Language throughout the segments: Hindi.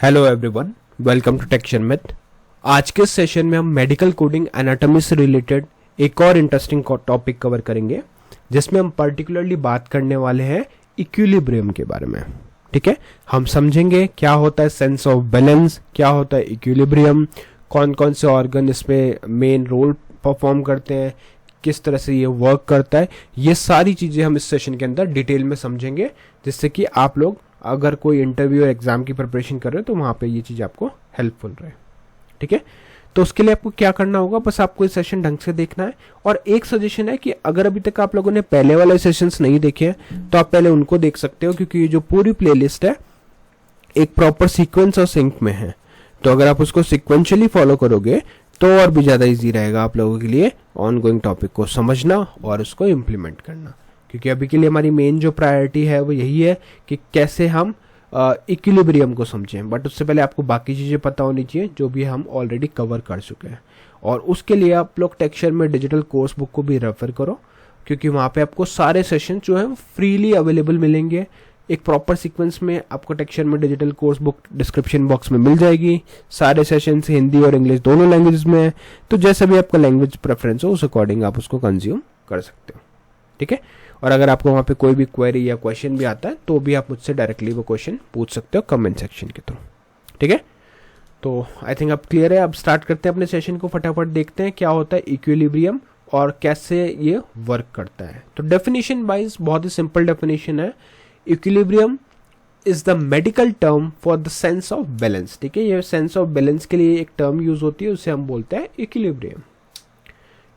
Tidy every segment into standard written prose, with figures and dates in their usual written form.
हेलो एवरीवन, वेलकम टू टेक्शन मिथ। आज के सेशन में हम मेडिकल कोडिंग एनाटॉमी से रिलेटेड एक और इंटरेस्टिंग टॉपिक कवर करेंगे, जिसमें हम पर्टिकुलरली बात करने वाले हैं इक्विलिब्रियम के बारे में। ठीक है, हम समझेंगे क्या होता है सेंस ऑफ बैलेंस, क्या होता है इक्विलिब्रियम, कौन कौन से ऑर्गन इसमें मेन रोल परफॉर्म करते हैं, किस तरह से ये वर्क करता है। ये सारी चीज़ें हम इस सेशन के अंदर डिटेल में समझेंगे, जिससे कि आप लोग अगर कोई इंटरव्यू और एग्जाम की प्रिपरेशन कर रहे हो तो वहाँ पे ये चीज़ आपको हेल्पफुल रहे। ठीक है, तो उसके लिए आपको क्या करना होगा, बस आपको इस सेशन ढंग से देखना है। और एक सजेशन है कि अगर अभी तक आप लोगों ने पहले वाले सेशंस नहीं देखे हैं तो आप पहले उनको देख सकते हो, क्योंकि ये जो पूरी प्लेलिस्ट है एक प्रॉपर सीक्वेंस और सिंक में है। तो अगर आप उसको सिक्वेंशियली फॉलो करोगे तो और भी ज़्यादा ईजी रहेगा आप लोगों के लिए ऑन गोइंग टॉपिक को समझना और उसको इम्प्लीमेंट करना। क्योंकि अभी के लिए हमारी मेन जो प्रायोरिटी है वो यही है कि कैसे हम इक्विलिब्रियम को समझें, बट उससे पहले आपको बाकी चीज़ें पता होनी चाहिए जो भी हम ऑलरेडी कवर कर चुके हैं। और उसके लिए आप लोग टेक्सचर में डिजिटल कोर्स बुक को भी रेफर करो, क्योंकि वहाँ पे आपको सारे सेशन जो है फ्रीली अवेलेबल मिलेंगे। एक प्रॉपर सीक्वेंस में आपको टेक्सचर में digital course book description box में मिल जाएगी। सारे सेशंस हिंदी और इंग्लिश दोनों लैंग्वेज में है, तो जैसा भी आपका लैंग्वेज प्रेफरेंस हो उस अकॉर्डिंग आप उसको कंज्यूम कर सकते हो। ठीक है, और अगर आपको वहाँ पे कोई भी क्वेरी या क्वेश्चन भी आता है तो भी आप मुझसे डायरेक्टली वो क्वेश्चन पूछ सकते हो कमेंट सेक्शन के थ्रू। ठीक है, तो आई थिंक अब क्लियर है। अब स्टार्ट करते हैं अपने सेशन को, फटाफट देखते हैं क्या होता है इक्विलिब्रियम और कैसे ये वर्क करता है। तो डेफिनेशन वाइज बहुत ही सिंपल डेफिनेशन है। Equilibrium is the medical term for the sense of balance. ठीक है, ये सेंस ऑफ बैलेंस के लिए एक टर्म यूज होती है, उसे हम बोलते हैं equilibrium.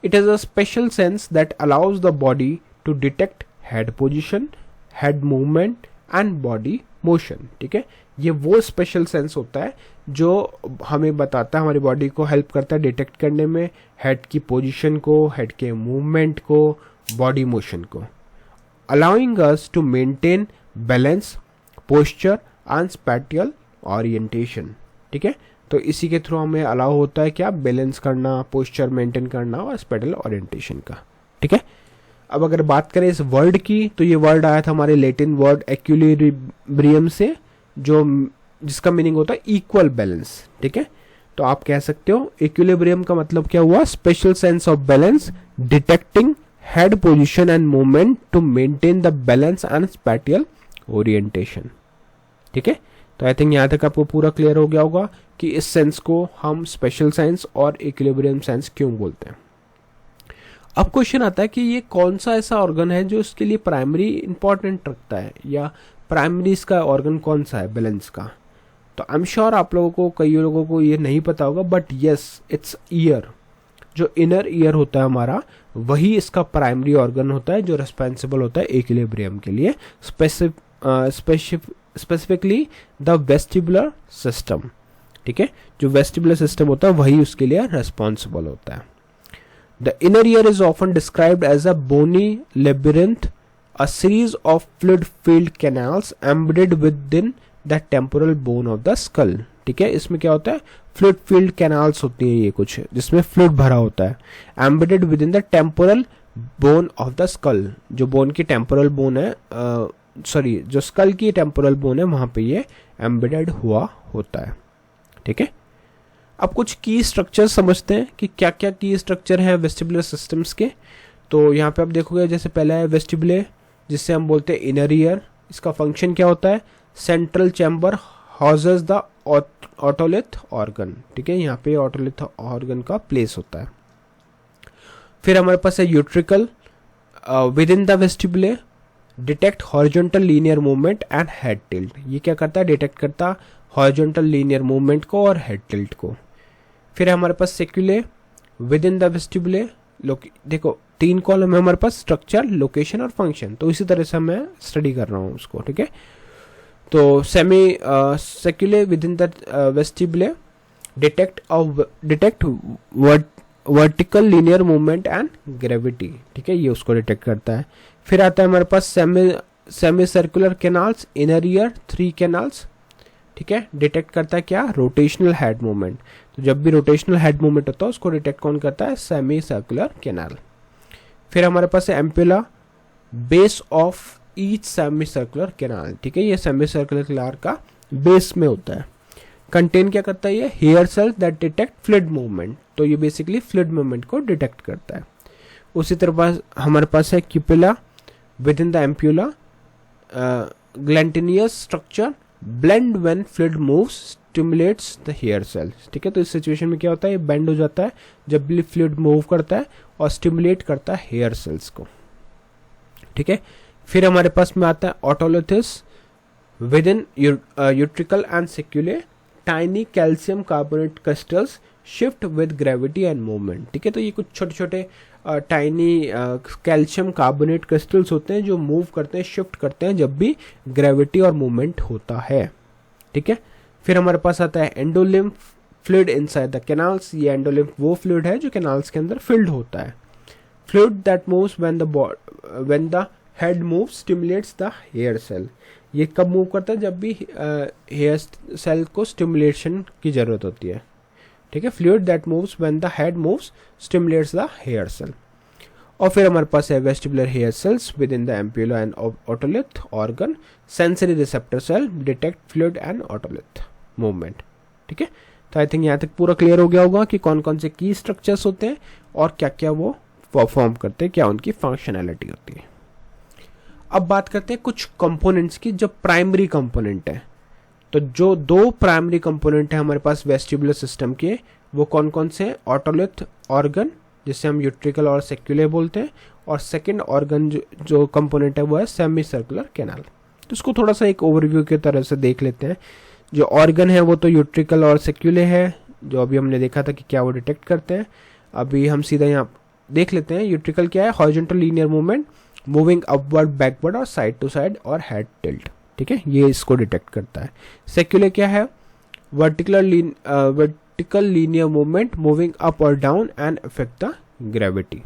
It is a special sense that allows the body to detect head position, head movement and body motion. ठीक है, ये वो स्पेशल सेंस होता है जो हमें बताता है, हमारी बॉडी को हेल्प करता है डिटेक्ट करने में हेड की पोजीशन को, हेड के मूवमेंट को, बॉडी मोशन को, allowing us to maintain balance, posture and spatial orientation. ठीक है, तो इसी के थ्रू हमें अलाउ होता है क्या, बैलेंस करना, पोस्चर मेंटेन करना और स्पैटियल ओरिएंटेशन का। ठीक है, अब अगर बात करें इस वर्ड की, तो ये वर्ड आया था हमारे लैटिन वर्ड इक्विलिब्रियम से, जिसका मीनिंग होता है इक्वल बैलेंस। ठीक है, तो आप कह सकते हो इक्विलिब्रियम का मतलब क्या हुआ, special sense of balance detecting head position and movement to maintain the balance and spatial orientation. ठीक है, तो आई थिंक यहाँ तक आपको पूरा क्लियर हो गया होगा कि इस सेंस को हम स्पेशल सेंस और इक्विलिब्रियम सेंस क्यों बोलते हैं। अब क्वेश्चन आता है कि ये कौन सा ऐसा ऑर्गन है जो इसके लिए प्राइमरी इंपॉर्टेंट रखता है, या प्राइमरी इसका ऑर्गन कौन सा है बैलेंस का। तो आई एम श्योर आप लोगों को, कई लोगों को ये नहीं पता होगा, बट यस इट्स ईयर। जो इनर ईयर होता है हमारा, वही इसका प्राइमरी ऑर्गन होता है जो रिस्पॉन्सिबल होता है इक्विलिब्रियम के लिए, स्पेसिफिकली द वेस्टिबुलर सिस्टम। ठीक है, जो वेस्टिबुलर सिस्टम होता है वही उसके लिए रिस्पॉन्सिबल होता है। The inner ear is often described as a bony labyrinth, a series of fluid-filled canals embedded within the temporal bone of the skull. ठीक है, इसमें क्या होता है, fluid-filled canals होती हैं ये कुछ, जिसमें फ्लूइड भरा होता है, embedded within the temporal bone of the skull। जो बोन की टेम्पोरल बोन है, जो स्कल की टेम्पोरल बोन है, वहां पे ये एम्बेडेड हुआ होता है। ठीक है, अब कुछ की स्ट्रक्चर समझते हैं कि क्या क्या की स्ट्रक्चर है वेस्टिबुलर सिस्टम्स के। तो यहाँ पे आप देखोगे, जैसे पहला है वेस्टिबुले, जिससे हम बोलते हैं इनर ईयर। इसका फंक्शन क्या होता है, central chamber houses the otolith organ. ठीक है, यहाँ पे ऑटोलिथ ऑर्गन का प्लेस होता है। फिर हमारे पास है utricle, within the vestibule detect horizontal linear movement and head tilt. ये क्या करता है, डिटेक्ट करता हॉरिजॉन्टल लीनियर मूवमेंट को और हेड टिल्ट को। फिर हमारे पास सेक्युले, विद इन द वेस्टिबुले, देखो 3 कॉलम है हमारे पास, स्ट्रक्चर, लोकेशन और फंक्शन। तो इसी तरह से मैं स्टडी कर रहा हूँ उसको। ठीक है, तो semi saccule within the vestibule detect vertical linear movement and gravity. ठीक है, ये उसको डिटेक्ट करता है। फिर आता है हमारे पास semi circular canals, inner ear 3 canals. ठीक है, डिटेक्ट करता है क्या, रोटेशनल हेड मूवमेंट। तो जब भी रोटेशनल हेड मूवमेंट होता है उसको डिटेक्ट कौन करता है, सेमी सर्कुलर कैनाल। फिर हमारे पास है ampulla, base of each semi circular canal. ठीक है, ये सेमी सर्कुलर कैनाल का बेस में होता है। कंटेन क्या करता है ये, hair cells that detect fluid movement, तो ये बेसिकली फ्लूइड मूवमेंट को डिटेक्ट करता है। उसी तरह हमारे पास है cupula within the ampulla, gelatinous structure blend when fluid moves stimulates the hair cells. ठीक है, तो इस सिचुएशन में क्या होता है, ये बेंड हो जाता है जब भी फ्लूइड मूव करता है और स्टिमुलेट करता है हेयर सेल्स को। ठीक है, फिर हमारे पास में आता है otoliths within utricle and saccule tiny calcium carbonate crystals shift with gravity and movement. ठीक है, तो ये कुछ छोटे छोटे टाइनी कैल्शियम कार्बोनेट क्रिस्टल्स होते हैं जो मूव करते हैं, शिफ्ट करते हैं जब भी ग्रेविटी और मूवमेंट होता है। ठीक है, फिर हमारे पास आता है endolymph fluid inside the canals. ये एंडोलिम्फ वो फ्लूइड है जो कैनाल्स के अंदर फिल्ड होता है। Fluid that moves when the head move stimulates the hair cell. ये कब मूव करता है, जब भी हेयर सेल को स्टिमुलेशन की जरूरत होती है। ठीक है, fluid that moves when the head moves stimulates the hair cell. और फिर हमारे पास है vestibular hair cells within the ampulla and otolith organ sensory receptor cell detect fluid and otolith movement. ठीक है, तो आई थिंक यहाँ तक पूरा क्लियर हो गया होगा कि कौन कौन से की स्ट्रक्चर्स होते हैं और क्या क्या वो परफॉर्म करते हैं, क्या उनकी फंक्शनैलिटी होती है। अब बात करते हैं कुछ कंपोनेंट्स की जो प्राइमरी कंपोनेंट है। तो जो दो प्राइमरी कंपोनेंट है हमारे पास वेस्टिबुलर सिस्टम के, वो कौन कौन से हैं, ऑटोलिथ ऑर्गन जिसे हम यूट्रिकल और सेक्यूले बोलते हैं, और सेकंड ऑर्गन जो कंपोनेंट है वो है सेमी सर्कुलर कैनाल। तो इसको थोड़ा सा एक ओवरव्यू की तरह से देख लेते हैं। जो ऑर्गन है वो तो यूट्रिकल और सेक्यूले है, जो अभी हमने देखा था कि क्या वो डिटेक्ट करते हैं। अभी हम सीधा यहाँ देख लेते हैं। यूट्रिकल क्या है, horizontal linear movement moving upward backward और साइड टू साइड और हेड टिल्ट। ठीक है, ये इसको डिटेक्ट करता है। सेक्यूले क्या है, vertical linear movement moving up और down and affect the gravity.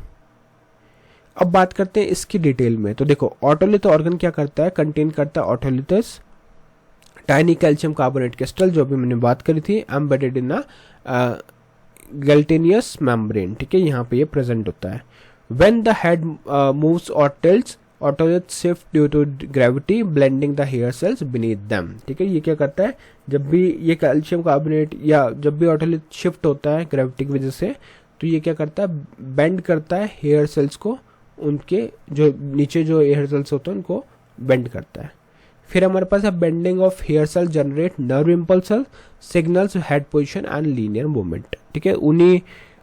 अब बात करते हैं इसकी डिटेल में। तो देखो ऑटोलिथ ऑर्गन क्या करता है, कंटेन करता है ऑटोलिथस टाइनी कैल्शियम कार्बोनेट क्रिस्टल, जो अभी मैंने बात करी थी, एम्बेडेड इन गैल्टेनियस मेम्ब्रेन। ठीक है, यहाँ पे ये प्रेजेंट होता है। व्हेन द हेड मूव्स और tilts otolith shift due to gravity blending the hair cells beneath them. ठीक है, ये क्या करता है, जब भी ये कैल्शियम कार्बोनेट या जब भी ऑटोलिथ शिफ्ट होता है ग्रेविटी की वजह से, तो ये क्या करता है, बेंड करता है हेयर सेल्स को, उनके जो नीचे जो हेयर सेल्स होते हैं उनको बेंड करता है। फिर हमारे पास है bending of hair cell generate nerve impulse signals head position and linear movement. ठीक है, उन्हीं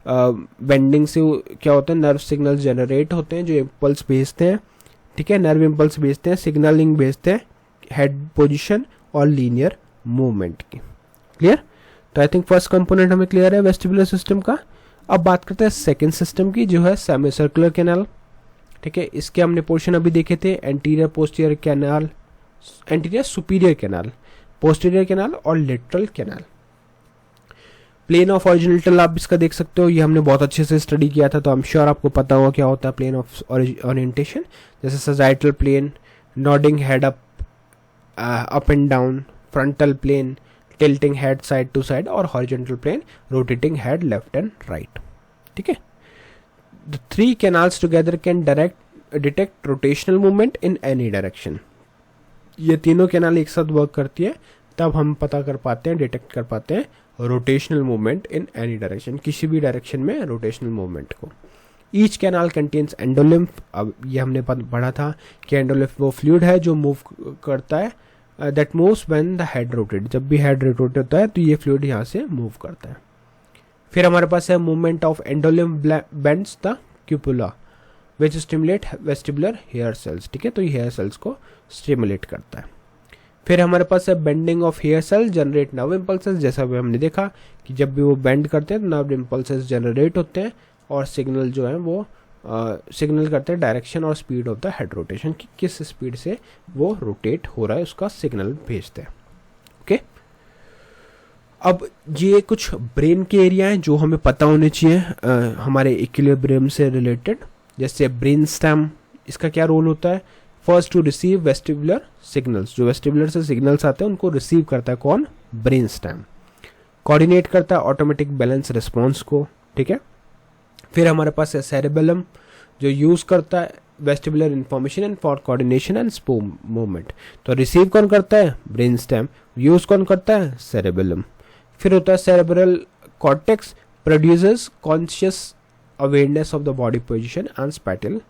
बेंडिंग से क्या होता है, नर्व सिग्नल्स जनरेट होते हैं जो इम्पल्स भेजते हैं। ठीक है, नर्व इम्पल्स भेजते हैं, सिग्नलिंग भेजते हैं हेड पोजीशन और लीनियर मूवमेंट की। क्लियर, तो आई थिंक फर्स्ट कंपोनेंट हमें क्लियर है वेस्टिबुलर सिस्टम का। अब बात करते हैं सेकेंड सिस्टम की, जो है सेमी सर्कुलर कैनाल। ठीक है, इसके हमने पोर्शन अभी देखे थे, anterior posterior canal, anterior superior canal, posterior canal और lateral canal. Plane of original आप इसका देख सकते हो, ये हमने बहुत अच्छे से स्टडी किया था, तो आई एम श्योर आपको पता होगा क्या होता है प्लेन ऑफ ओरिएंटेशन। जैसे sagittal plane, nodding head up and down, frontal plane, tilting head side to side, और horizontal plane, rotating head left and right. ठीक है, the three canals together can detect rotational movement in any direction. ये तीनों कैनाल एक साथ वर्क करती है, तब हम पता कर पाते हैं, डिटेक्ट कर पाते हैं rotational movement in any direction, किसी भी डायरेक्शन में रोटेशनल मूवमेंट को। Each canal contains endolymph. अब ये हमने पढ़ा था कि एंडोलिम्फ वो फ्लूइड है जो मूव करता है, that moves when the head rotate, जब भी हेड रोटेट होता है तो ये फ्लूइड यहाँ से मूव करता है। फिर हमारे पास है movement of endolymph bends the cupula which stimulate vestibular hair cells. ठीक है, तो ये हेयर सेल्स को स्टिमुलेट करता है। फिर हमारे पास है bending of hair cell generate nerve impulses. जैसा भी हमने देखा कि जब भी वो बेंड करते हैं तो नर्व इम्पल्सेस जनरेट होते हैं और सिग्नल जो है वो सिग्नल करते हैं डायरेक्शन और speed of the head rotation, कि किस स्पीड से वो रोटेट हो रहा है उसका सिग्नल भेजते हैं। ओके, अब ये कुछ ब्रेन के एरिया हैं जो हमें पता होने चाहिए हमारे इक्विलिब्रियम से रिलेटेड। जैसे ब्रेन स्टेम, इसका क्या रोल होता है, first to receive vestibular signals, जो वेस्टिबुलर से सिग्नल्स आते हैं उनको रिसीव करता है कौन, ब्रेन स्टेम। कोऑर्डिनेट करता है ऑटोमेटिक बैलेंस रिस्पॉन्स को। ठीक है, फिर हमारे पास है सेरेबेलम, जो यूज करता है vestibular information and for coordination and movement. तो रिसीव कौन करता है, ब्रेन स्टेम, यूज कौन करता है, सेरेबेलम। फिर होता है cerebral cortex produces conscious awareness of the body position and spatial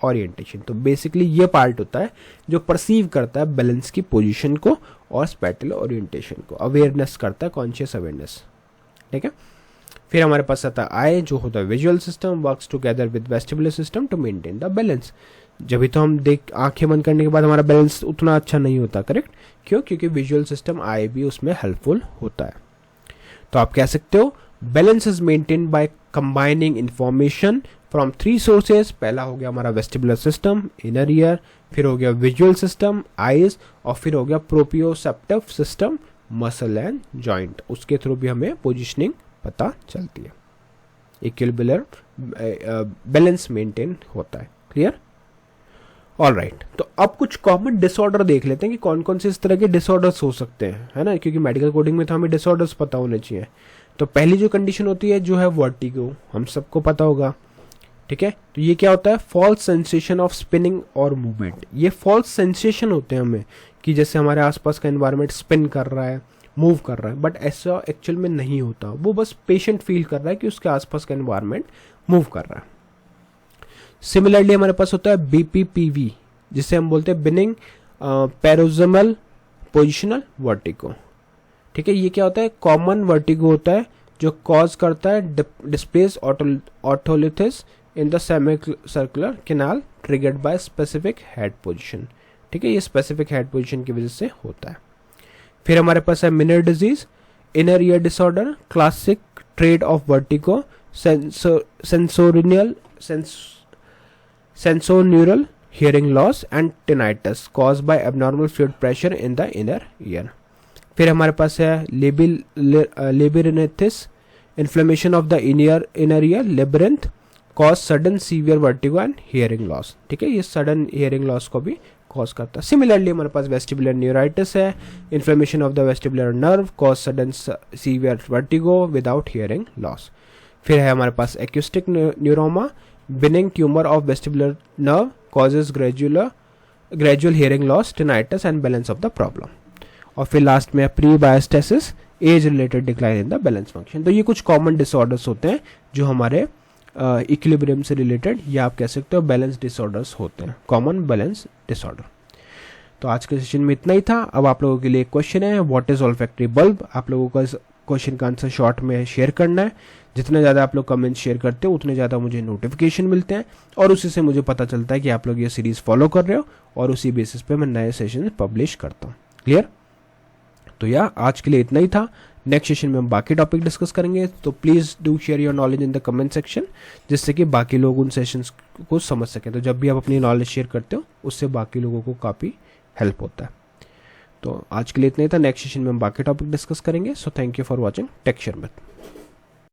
orientation. तो बेसिकली ये पार्ट होता है जो परसीव करता है बैलेंस की पोजीशन को और स्पैटियल ओरिएंटेशन को, अवेयरनेस करता है, कॉन्शियस अवेयरनेस। ठीक है, फिर हमारे पास आता है आई जो होता है visual system, works together with vestibular system to maintain the balance. जब भी तो हम देख आंखें बंद करने के बाद हमारा बैलेंस उतना अच्छा नहीं होता, करेक्ट, क्यों? क्योंकि विजुअल सिस्टम आई भी उसमें हेल्पफुल होता है। तो आप कह सकते हो balance is maintain by combining information from 3 sources. पहला हो गया हमारा वेस्टिबुलर सिस्टम, इनर ईयर, फिर हो गया विजुअल सिस्टम, आईज, और फिर हो गया प्रोपियोसेप्टिव सिस्टम, मसल एंड जॉइंट। उसके थ्रू भी हमें पोजिशनिंग पता चलती है, इक्विलिब्रियम बैलेंस मेंटेन होता है। क्लियर? ऑलराइट, तो अब कुछ कॉमन डिसऑर्डर देख लेते हैं कि कौन कौन से इस तरह के डिसऑर्डर्स हो सकते हैं, है ना, क्योंकि मेडिकल कोडिंग में तो हमें डिसऑर्डर्स पता होने चाहिए। तो पहली जो कंडीशन होती है जो है वर्टिगो, हम सबको पता होगा। ठीक है, तो ये क्या होता है? फॉल्स सेंसेशन ऑफ स्पिनिंग और मूवमेंट। ये फॉल्स सेंसेशन होते हैं हमें कि जैसे हमारे आसपास का एनवायरनमेंट स्पिन कर रहा है, मूव कर रहा है, बट ऐसा एक्चुअल में नहीं होता। वो बस पेशेंट फील कर रहा है कि उसके आसपास का एनवायरनमेंट मूव कर रहा है। सिमिलरली हमारे पास होता है बीपीपीवी, जिसे हम बोलते हैं बिनिंग पैरोजमल पोजिशनल वर्टिगो। ठीक है, ये क्या होता है? कॉमन वर्टिगो होता है जो कॉज करता है displace otoliths in the semi circular canal triggered by specific head position. ठीक है, ये स्पेसिफिक हेड पोजीशन की वजह से होता है। फिर हमारे पास है Meniere disease, inner ear disorder, classic triad of vertigo, sensorineural hearing loss and tinnitus caused by abnormal fluid pressure in the inner ear. फिर हमारे पास है labyrinthis, inflammation of the inner ear labyrinth cause sudden severe vertigo and hearing loss. ठीक है, ये sudden hearing loss को भी cause करता है। Similarly हमारे पास vestibular neuritis है, inflammation of the vestibular nerve cause sudden severe vertigo without hearing loss. फिर है हमारे पास acoustic neuroma, benign tumor of vestibular nerve causes gradual hearing loss, tinnitus and balance of the problem. और फिर लास्ट में presbyastasis, age related decline in the balance function. तो ये कुछ कॉमन डिसऑर्डर्स होते हैं जो हमारे इक्विलिब्रियम से रिलेटेड, या आप कह सकते हो बैलेंस डिसऑर्डर्स होते हैं, कॉमन बैलेंस डिसऑर्डर। तो आज के सेशन में इतना ही था। अब आप लोगों के लिए एक क्वेश्चन है, व्हाट इज ऑल्फैक्टरी बल्ब। आप लोगों को इस क्वेश्चन का आंसर शॉर्ट में शेयर करना है। जितने ज़्यादा आप लोग कमेंट शेयर करते हो उतने ज़्यादा मुझे नोटिफिकेशन मिलते हैं, और उसी से मुझे पता चलता है कि आप लोग ये सीरीज़ फॉलो कर रहे हो, और उसी बेसिस पे मैं नए सेशन पब्लिश करता हूँ। क्लियर? तो या आज के लिए इतना ही था। नेक्स्ट सेशन में हम बाकी टॉपिक डिस्कस करेंगे, तो please do share your knowledge in the comment section, जिससे कि बाकी लोग उन सेशंस को समझ सकें। तो जब भी आप अपनी नॉलेज शेयर करते हो उससे बाकी लोगों को काफ़ी हेल्प होता है। तो आज के लिए इतना ही था। नेक्स्ट सेशन में हम बाकी टॉपिक डिस्कस करेंगे। So thank you for watching take share with.